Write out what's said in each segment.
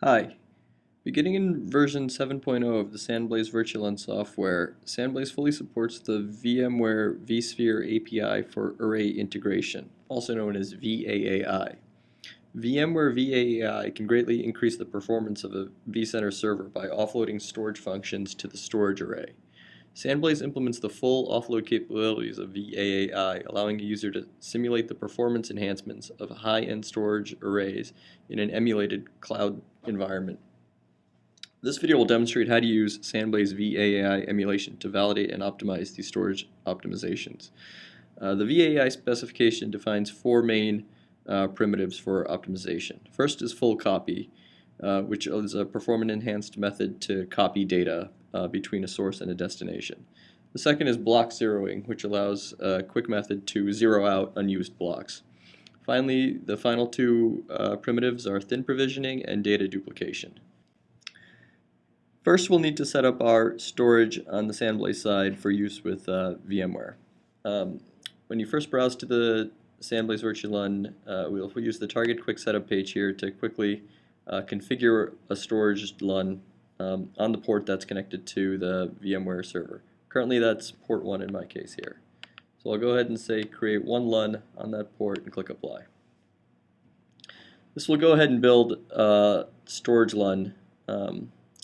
Hi. Beginning in version 7.0 of the SANBlaze VirtuaLUN software, SANBlaze fully supports the VMware Vsphere API for array integration, also known as VAAI. VMware VAAI can greatly increase the performance of a vCenter server by offloading storage functions to the storage array. SANBlaze implements the full offload capabilities of VAAI, allowing a user to simulate the performance enhancements of high-end storage arrays in an emulated cloud environment. This video will demonstrate how to use SANBlaze VAAI emulation to validate and optimize these storage optimizations. The VAAI specification defines four main primitives for optimization. First is full copy, which is a performance-enhanced method to copy data between a source and a destination. The second is block zeroing, which allows a quick method to zero out unused blocks. Finally, the final two primitives are thin provisioning and data duplication. First, we'll need to set up our storage on the SANBlaze side for use with VMware. When you first browse to the SANBlaze VirtuaLUN, we'll use the target quick setup page here to quickly configure a storage LUN on the port that's connected to the VMware server. Currently that's port 1 in my case here. So I'll go ahead and say create one LUN on that port and click apply. This will go ahead and build storage LUN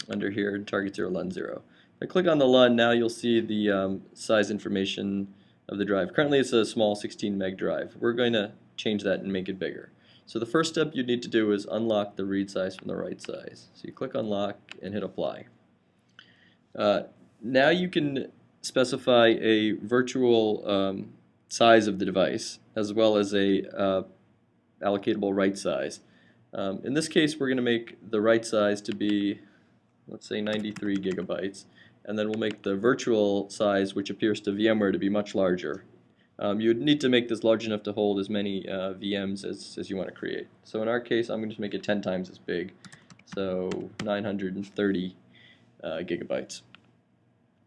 under here in target 0 LUN 0. If I click on the LUN, now you'll see the size information of the drive. Currently it's a small 16 meg drive. We're going to change that and make it bigger. So the first step you need to do is unlock the read size from the write size. So you click unlock and hit apply. Now you can specify a virtual size of the device as well as a allocatable write size. In this case we're going to make the write size to be, let's say, 93 gigabytes, and then we'll make the virtual size, which appears to VMware to be much larger. You would need to make this large enough to hold as many VMs as you want to create. So in our case, I'm going to make it 10 times as big, so 930 gigabytes.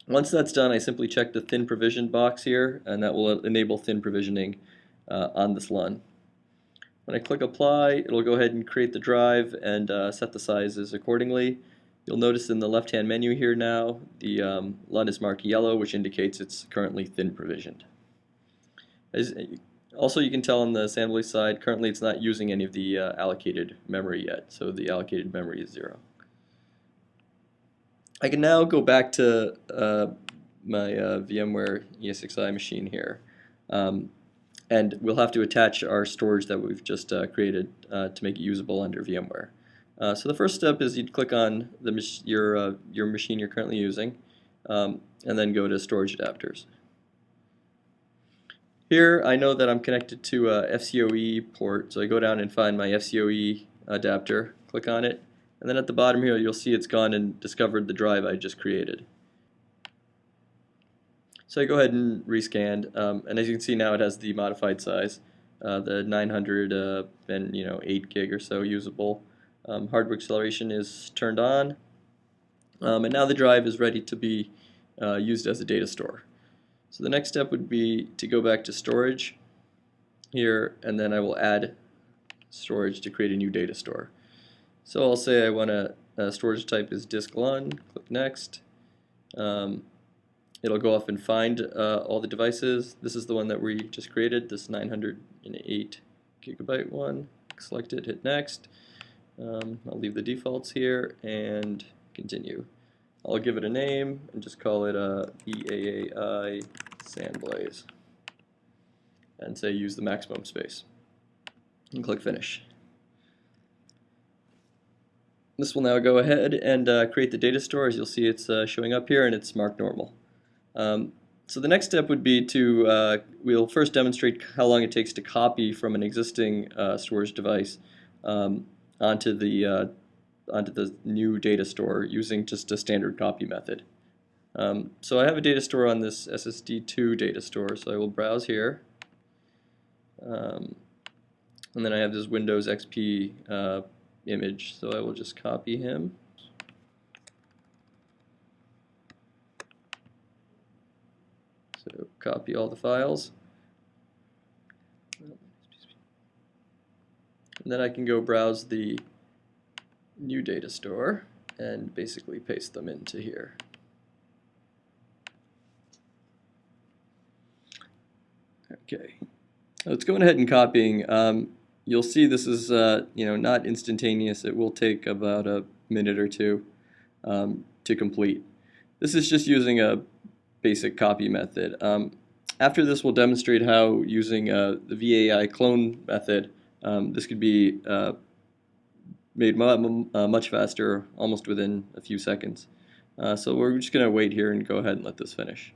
Once that's done, I simply check the thin provision box here, and that will enable thin provisioning on this LUN. When I click apply, it'll go ahead and create the drive and set the sizes accordingly. You'll notice in the left-hand menu here now, the LUN is marked yellow, which indicates it's currently thin provisioned. Also, you can tell on the SANBlaze side, currently it's not using any of the allocated memory yet, so the allocated memory is 0. I can now go back to my VMware ESXi machine here, and we'll have to attach our storage that we've just created to make it usable under VMware. So the first step is you'd click on your machine you're currently using, and then go to storage adapters. Here I know that I'm connected to a FCOE port, so I go down and find my FCOE adapter, click on it, and then at the bottom here you'll see it's gone and discovered the drive I just created. So I go ahead and rescanned, and as you can see now it has the modified size, the 900 and 8 gig or so usable. Hardware acceleration is turned on, and now the drive is ready to be used as a data store. So the next step would be to go back to storage here, and then I will add storage to create a new data store. So I'll say I want a storage type is disk LUN, click next. It'll go off and find all the devices. This is the one that we just created, this 908 gigabyte one. Select it, hit next. I'll leave the defaults here and continue. I'll give it a name and just call it VAAI SANBlaze and say use the maximum space and click finish. This will now go ahead and create the data store. As you'll see, it's showing up here and it's marked normal. So the next step would be to we'll first demonstrate how long it takes to copy from an existing storage device onto the new data store using just a standard copy method. So I have a data store on this SSD2 data store, so I will browse here, and then I have this Windows XP image, so I will just copy him. So copy all the files. And then I can go browse the new data store, and basically paste them into here. Okay, let's go ahead and copying. You'll see this is not instantaneous. It will take about a minute or two to complete. This is just using a basic copy method. After this, we'll demonstrate how using the VAAI clone method, this could be made much faster, almost within a few seconds. So we're just going to wait here and go ahead and let this finish.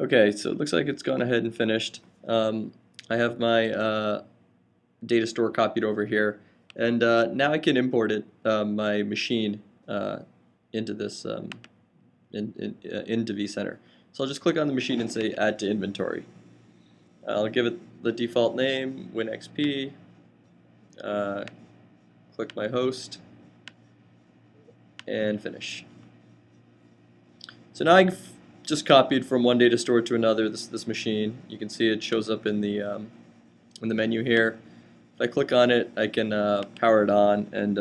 Okay, so it looks like it's gone ahead and finished. I have my data store copied over here, and now I can import it, my machine, into this into vCenter. So I'll just click on the machine and say Add to Inventory. I'll give it the default name, WinXP. Click my host, and finish. So now I've just copied from one data store to another this machine. You can see it shows up in the menu here. If I click on it, I can power it on, and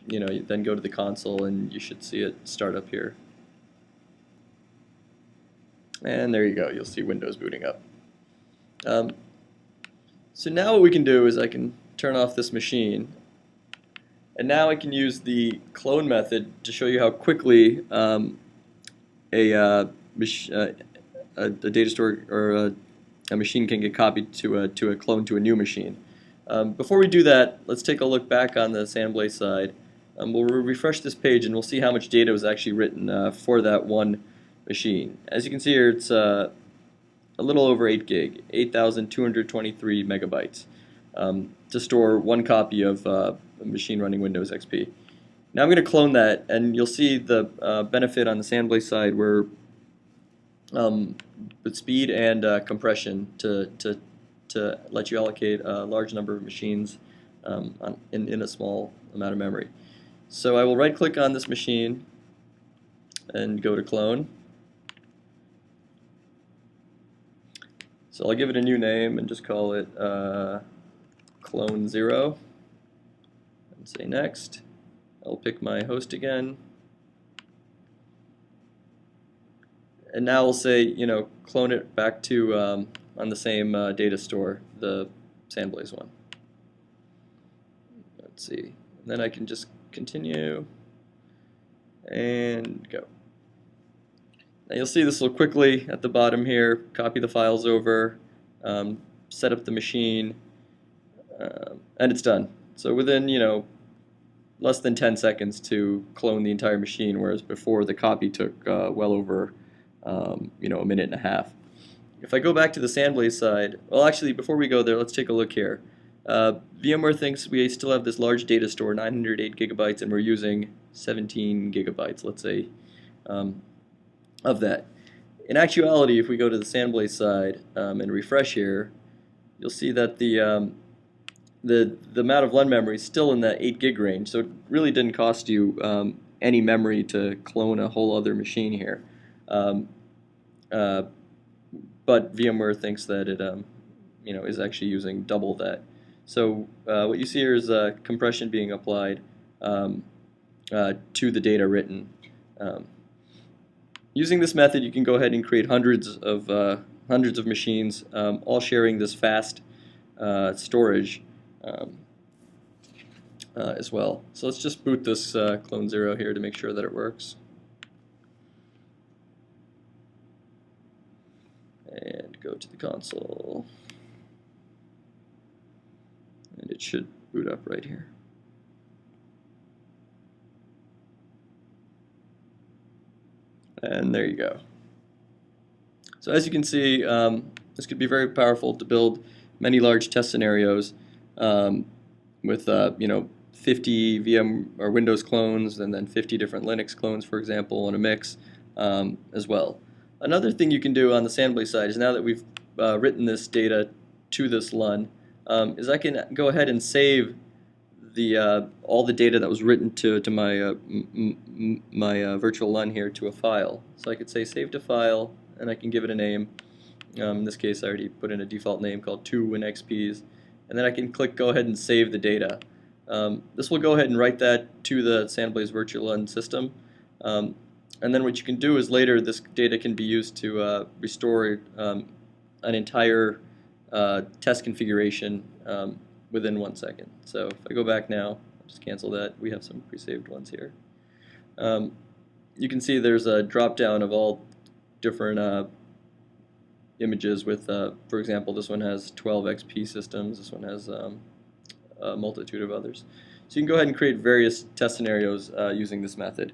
then go to the console, and you should see it start up here. And there you go. You'll see Windows booting up. So now what we can do is I can turn off this machine, and now I can use the clone method to show you how quickly a data store or a machine can get copied to a clone to a new machine. Before we do that, let's take a look back on the SANBlaze side. We'll refresh this page, and we'll see how much data was actually written for that one machine. As you can see here, it's a little over 8 gig, 8,223 megabytes, to store one copy of a machine running Windows XP. Now I'm going to clone that, and you'll see the benefit on the SANBlaze side where with speed and compression to let you allocate a large number of machines in a small amount of memory. So I will right click on this machine and go to clone. So I'll give it a new name and just call it clone 0 and say next. I'll pick my host again. And now we'll say, clone it back to on the same data store, the SANBlaze one. Let's see. And then I can just continue and go. Now you'll see this will quickly at the bottom here copy the files over, set up the machine, and it's done. So within less than 10 seconds to clone the entire machine, whereas before the copy took well over a minute and a half. If I go back to the SANBlaze side, well, actually, before we go there, let's take a look here. VMware thinks we still have this large data store, 908 gigabytes, and we're using 17 gigabytes, let's say, of that. In actuality, if we go to the SANBlaze side and refresh here, you'll see that the amount of LUN memory is still in that 8 gig range, so it really didn't cost you any memory to clone a whole other machine here. But VMware thinks that it is actually using double that. So what you see here is compression being applied to the data written. Using this method, you can go ahead and create hundreds of machines, all sharing this fast storage as well. So let's just boot this clone 0 here to make sure that it works. And go to the console, and it should boot up right here. And there you go. So as you can see, this could be very powerful to build many large test scenarios with 50 VM or Windows clones, and then 50 different Linux clones, for example, in a mix as well. Another thing you can do on the SANBlaze side is, now that we've written this data to this LUN, is I can go ahead and save all the data that was written to my VirtuaLUN here to a file. So I could say save to file, and I can give it a name. In this case, I already put in a default name called 2WinXPs, and then I can click go ahead and save the data. This will go ahead and write that to the SANBlaze VirtuaLUN system. And then what you can do is later this data can be used to restore an entire test configuration within 1 second. So if I go back now, I'll just cancel that. We have some pre-saved ones here. You can see there's a drop-down of all different images with, for example, this one has 12 XP systems, this one has a multitude of others. So you can go ahead and create various test scenarios using this method.